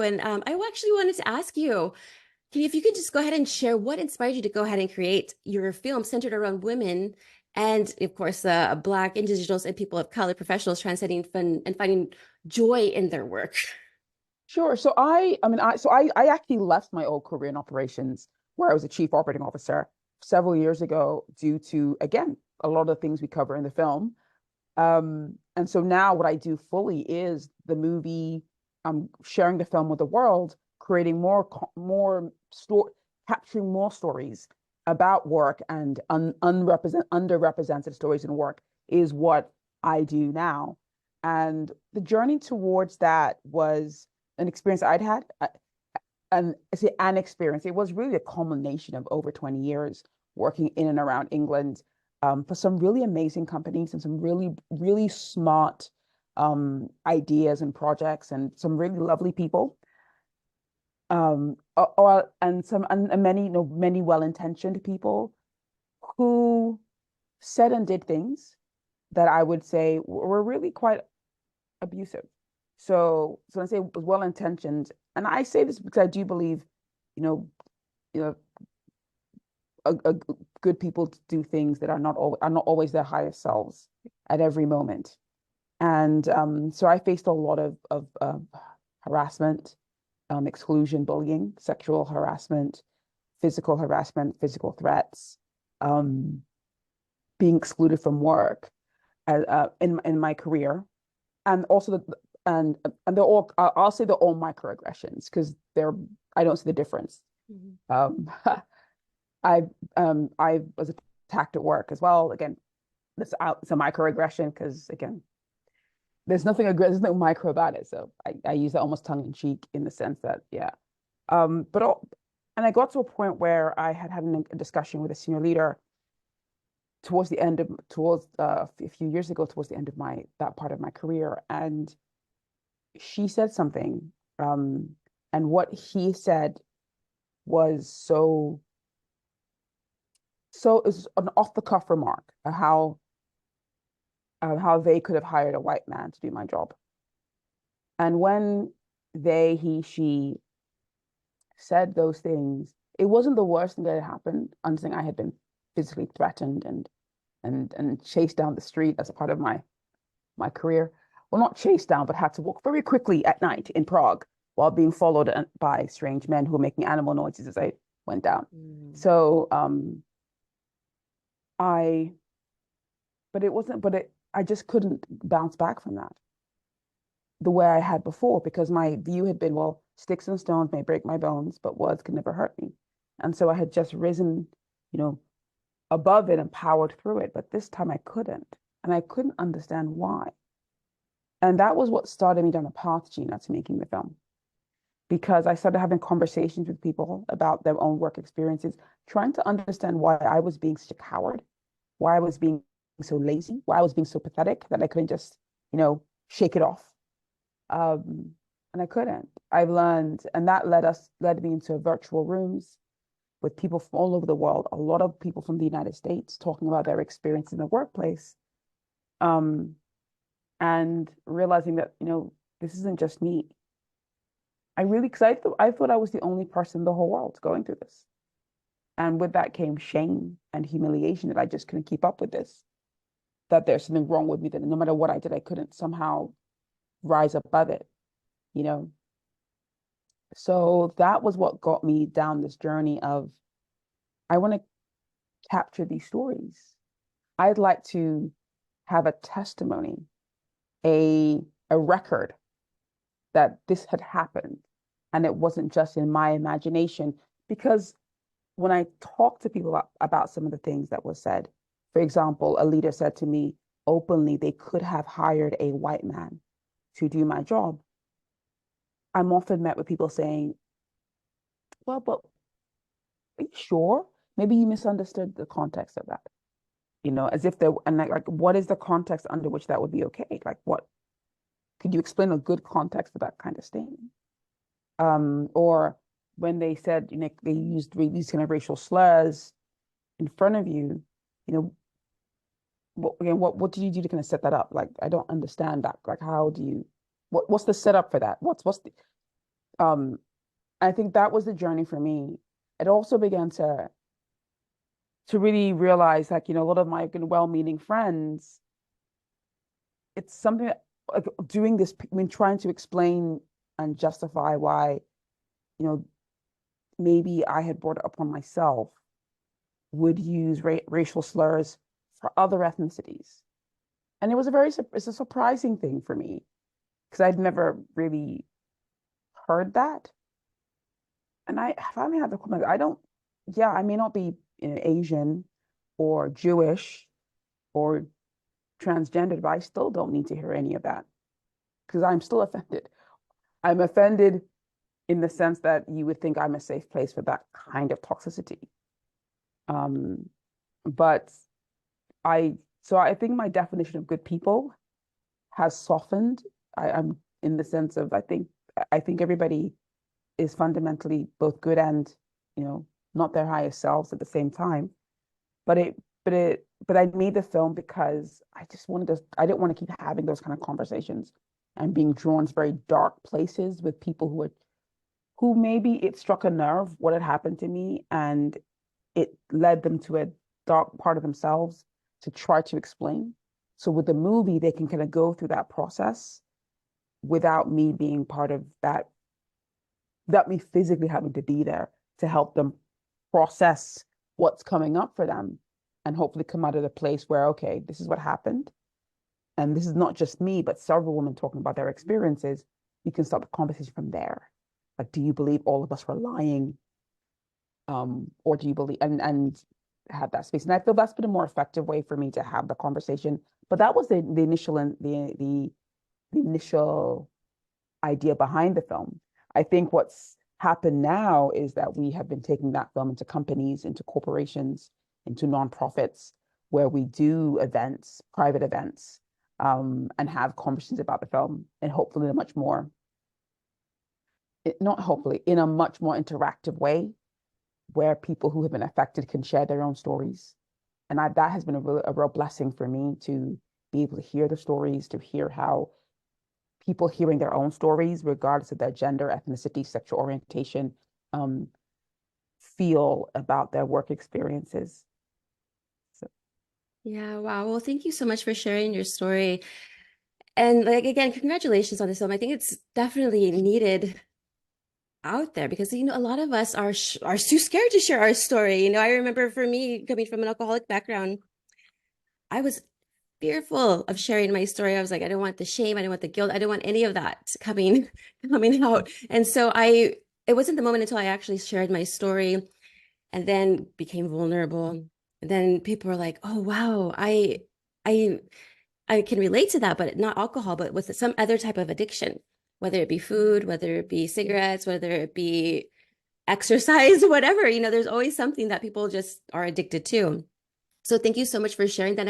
And I actually wanted to ask you, if you could just go ahead and share what inspired you to go ahead and create your film centered around women and, of course, Black, Indigenous, and people of color professionals transcending fun and finding joy in their work. Sure. So I actually left my old career in operations where I was a chief operating officer several years ago due to, again, a lot of the things we cover in the film. And so now what I do fully is the movie, sharing the film with the world, creating more story, capturing more stories about work and underrepresented stories in work is what I do now. And the journey towards that was an experience I'd had, and I say an experience. It was really a culmination of over 20 years working in and around England, for some really amazing companies and some really, really smart ideas and projects and some really lovely people. And many, many well-intentioned people who said and did things that I would say were really quite abusive. So I say well-intentioned, and I say this because I do believe, you know, you know, good people do things that are not always their highest selves at every moment. And so I faced a lot of harassment, exclusion, bullying, sexual harassment, physical threats, um, being excluded from work in my career, and also and they're all, I'll say they're all microaggressions because they're I don't see the difference. Mhm. Um, I was attacked at work as well. Again, it's a microaggression because again, there's no micro about it. So I use that almost tongue in cheek in the sense that yeah. But all, and I got to a point where I had a discussion with a senior leader towards a few years ago, towards the end of my that part of my career, and she said something, and what he said was so it's an off the cuff remark of how they could have hired a white man to do my job. And when he, she said those things, it wasn't the worst thing that had happened. I'm saying I had been physically threatened and chased down the street as a part of my career. Well, not chased down, but had to walk very quickly at night in Prague while being followed by strange men who were making animal noises as I went down. Mm. So I, but it wasn't, but it, I just couldn't bounce back from that the way I had before because my view had been, well, sticks and stones may break my bones, but words can never hurt me. And so I had just risen, you know, above it and powered through it. But this time I couldn't. And I couldn't understand why. And that was what started me down the path, Gina, to making the film. Because I started having conversations with people about their own work experiences, trying to understand why I was being such a coward, why I was being so lazy, why I was being so pathetic that I couldn't just, shake it off. And I couldn't. I've learned, and that led me into virtual rooms with people from all over the world, a lot of people from the United States talking about their experience in the workplace. Um, and realizing that, this isn't just me. Because I thought I was the only person in the whole world going through this. And with that came shame and humiliation that I just couldn't keep up with this, that there's something wrong with me, that no matter what I did, I couldn't somehow rise above it, you know? So that was what got me down this journey of, I want to capture these stories. I'd like to have a testimony, a record that this had happened and it wasn't just in my imagination. Because when I talk to people about some of the things that was said, for example, a leader said to me openly they could have hired a white man to do my job. I'm often met with people saying, well, but are you sure? Maybe you misunderstood the context of that. As if there, and like, what is the context under which that would be okay? Like, what could you explain a good context for that kind of statement? Or when they said, they used these kind of racial slurs in front of you, you know, what did you do to kind of set that up? Like, I don't understand that. Like, how do you, what's the setup for that? What's the, Um, I think that was the journey for me. It also began to really realize, like, a lot of my good, well-meaning friends, it's something that, like, doing this, I mean, trying to explain and justify why, you know, maybe I had brought it upon myself, would use racial slurs for other ethnicities. And it's a surprising thing for me because I'd never really heard that. And I finally had the comment, yeah, I may not be, Asian or Jewish or transgendered, but I still don't need to hear any of that because I'm still offended. I'm offended in the sense that you would think I'm a safe place for that kind of toxicity. Um, but I, so I think my definition of good people has softened. I'm in the sense of I think everybody is fundamentally both good and, not their highest selves at the same time. But I made the film because I didn't want to keep having those kind of conversations and being drawn to very dark places with people who maybe it struck a nerve what had happened to me and it led them to a dark part of themselves to try to explain. So with the movie, they can kind of go through that process without me being part of that, without me physically having to be there to help them process what's coming up for them and hopefully come out of the place where, okay, this is what happened. And this is not just me, but several women talking about their experiences. We can start the conversation from there. Like, do you believe all of us were lying? Or do you believe and have that space? And I feel that's been a more effective way for me to have the conversation. But that was the initial and the initial idea behind the film. I think what's happened now is that we have been taking that film into companies, into corporations, into nonprofits, where we do events, private events, and have conversations about the film, and hopefully in a much more, not hopefully, in a much more interactive way, where people who have been affected can share their own stories. And that has been a real blessing for me to be able to hear the stories, to hear how people hearing their own stories, regardless of their gender, ethnicity, sexual orientation, um, feel about their work experiences. So, Yeah, wow. Well, thank you so much for sharing your story. And like again, congratulations on this film. I think it's definitely needed out there because a lot of us are too scared to share our story. I remember for me coming from an alcoholic background, I was fearful of sharing my story. I was like, I don't want the shame, I don't want the guilt, I don't want any of that coming out. And so it wasn't the moment until I actually shared my story and then became vulnerable. And then people were like, "Oh wow, I I can relate to that, but not alcohol, but with some other type of addiction, whether it be food, whether it be cigarettes, whether it be exercise, whatever. There's always something that people just are addicted to. So thank you so much for sharing that.